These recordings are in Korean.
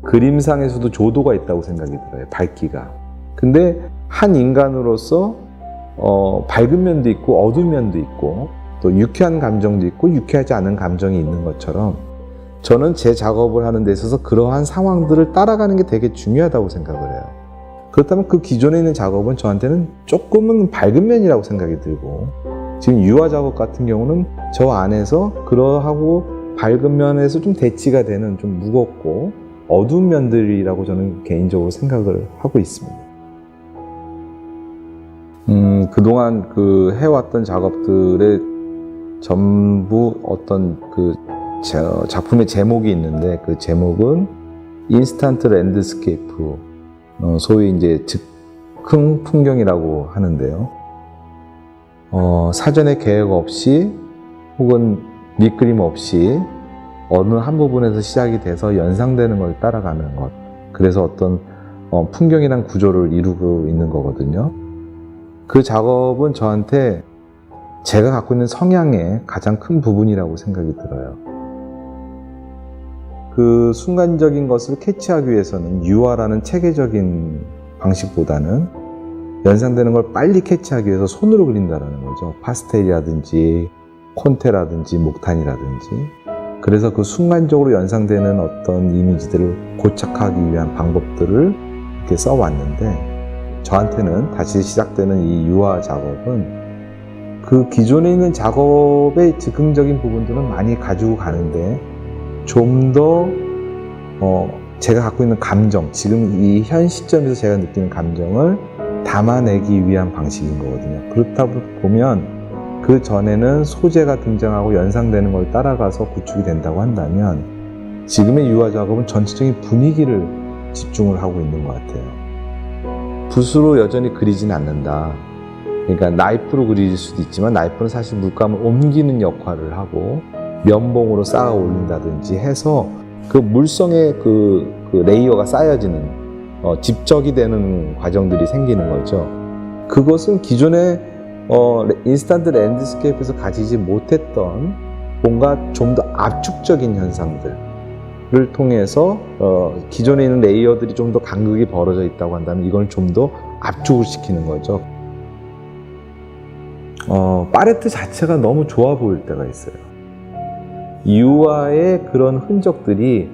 그림상에서도 조도가 있다고 생각이 들어요. 밝기가. 근데 한 인간으로서 밝은 면도 있고 어두운 면도 있고 또 유쾌한 감정도 있고 유쾌하지 않은 감정이 있는 것처럼 저는 제 작업을 하는 데 있어서 그러한 상황들을 따라가는 게 되게 중요하다고 생각을 해요. 그렇다면 그 기존에 있는 작업은 저한테는 조금은 밝은 면이라고 생각이 들고, 지금 유화 작업 같은 경우는 저 안에서 그러하고 밝은 면에서 좀 대치가 되는 좀 무겁고 어두운 면들이라고 저는 개인적으로 생각을 하고 있습니다. 그동안 해왔던 작업들의 전부 어떤 작품의 제목이 있는데, 그 제목은 인스턴트 랜드스케이프, 소위 이제 즉흥 풍경이라고 하는데요. 사전에 계획 없이 혹은 밑그림 없이 어느 한 부분에서 시작이 돼서 연상되는 걸 따라가는 것. 그래서 어떤 풍경이란 구조를 이루고 있는 거거든요. 그 작업은 저한테 제가 갖고 있는 성향의 가장 큰 부분이라고 생각이 들어요. 그 순간적인 것을 캐치하기 위해서는 유화라는 체계적인 방식보다는 연상되는 걸 빨리 캐치하기 위해서 손으로 그린다는 거죠. 파스텔이라든지 콘테라든지 목탄이라든지. 그래서 그 순간적으로 연상되는 어떤 이미지들을 고착하기 위한 방법들을 이렇게 써왔는데, 저한테는 다시 시작되는 이 유화 작업은 그 기존에 있는 작업의 즉흥적인 부분들은 많이 가지고 가는데 좀 더 제가 갖고 있는 감정, 지금 이 현 시점에서 제가 느끼는 감정을 담아내기 위한 방식인 거거든요. 그렇다 보면 그 전에는 소재가 등장하고 연상되는 걸 따라가서 구축이 된다고 한다면, 지금의 유화 작업은 전체적인 분위기를 집중을 하고 있는 것 같아요. 붓으로 여전히 그리진 않는다. 그러니까 나이프로 그릴 수도 있지만 나이프는 사실 물감을 옮기는 역할을 하고 면봉으로 쌓아 올린다든지 해서 그 물성의 그 레이어가 쌓여지는 집적이 되는 과정들이 생기는 거죠. 그것은 기존의 인스턴트 랜드스케이프에서 가지지 못했던 뭔가 좀 더 압축적인 현상들을 통해서 기존에 있는 레이어들이 좀 더 간극이 벌어져 있다고 한다면 이걸 좀 더 압축을 시키는 거죠. 팔레트 자체가 너무 좋아 보일 때가 있어요. 유화의 그런 흔적들이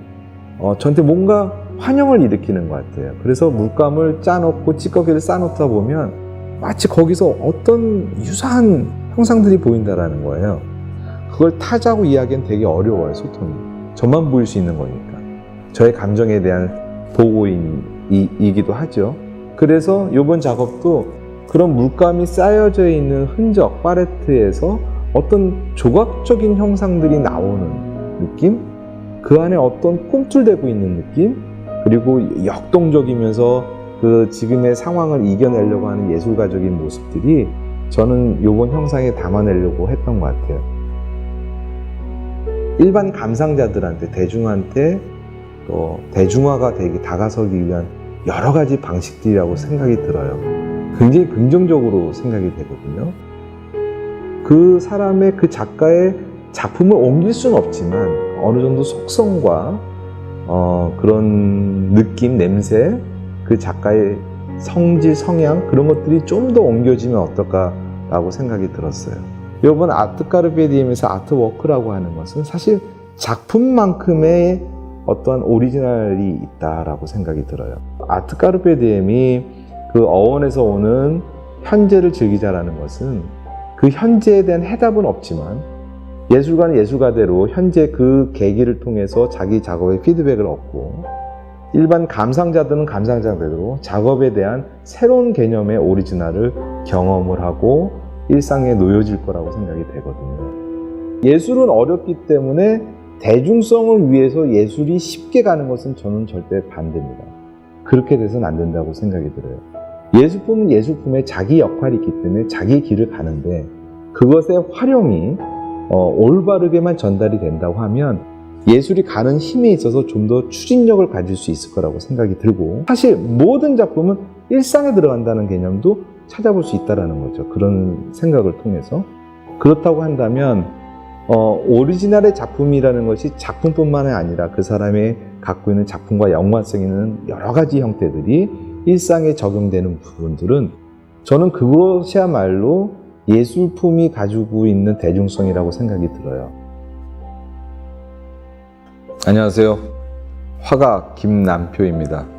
저한테 뭔가 환영을 일으키는 것 같아요. 그래서 물감을 짜놓고 찌꺼기를 싸놓다 보면 마치 거기서 어떤 유사한 형상들이 보인다라는 거예요. 그걸 타자고 이야기는 되게 어려워요, 소통이. 저만 보일 수 있는 거니까. 저의 감정에 대한 보고이기도 하죠. 그래서 이번 작업도 그런 물감이 쌓여져 있는 흔적, 팔레트에서 어떤 조각적인 형상들이 나오는 느낌? 그 안에 어떤 꿈틀대고 있는 느낌? 그리고 역동적이면서 그 지금의 상황을 이겨내려고 하는 예술가적인 모습들이 저는 이번 형상에 담아내려고 했던 것 같아요. 일반 감상자들한테, 대중한테 또 대중화가 되게 다가서기 위한 여러 가지 방식들이라고 생각이 들어요. 굉장히 긍정적으로 생각이 되거든요. 그 사람의, 그 작가의 작품을 옮길 수는 없지만 어느 정도 속성과 그런 느낌, 냄새, 그 작가의 성질, 성향, 그런 것들이 좀 더 옮겨지면 어떨까라고 생각이 들었어요. 이번 아트 카르페 디엠에서 아트워크라고 하는 것은 사실 작품만큼의 어떠한 오리지널이 있다라고 생각이 들어요. 아트 카르페 디엠이 그 어원에서 오는 현재를 즐기자라는 것은 그 현재에 대한 해답은 없지만 예술가는 예술가대로 현재 그 계기를 통해서 자기 작업의 피드백을 얻고, 일반 감상자들은 감상자대로 작업에 대한 새로운 개념의 오리지널을 경험을 하고 일상에 놓여질 거라고 생각이 되거든요. 예술은 어렵기 때문에 대중성을 위해서 예술이 쉽게 가는 것은 저는 절대 반대입니다. 그렇게 돼서는 안 된다고 생각이 들어요. 예술품은 예술품의 자기 역할이 있기 때문에 자기 길을 가는데, 그것의 활용이 올바르게만 전달이 된다고 하면 예술이 가는 힘에 있어서 좀 더 추진력을 가질 수 있을 거라고 생각이 들고, 사실 모든 작품은 일상에 들어간다는 개념도 찾아볼 수 있다는 거죠. 그런 생각을 통해서. 그렇다고 한다면 오리지널의 작품이라는 것이 작품뿐만이 아니라 그 사람의 갖고 있는 작품과 연관성 있는 여러 가지 형태들이 일상에 적용되는 부분들은 저는 그것이야말로 예술품이 가지고 있는 대중성이라고 생각이 들어요. 안녕하세요. 화가 김남표입니다.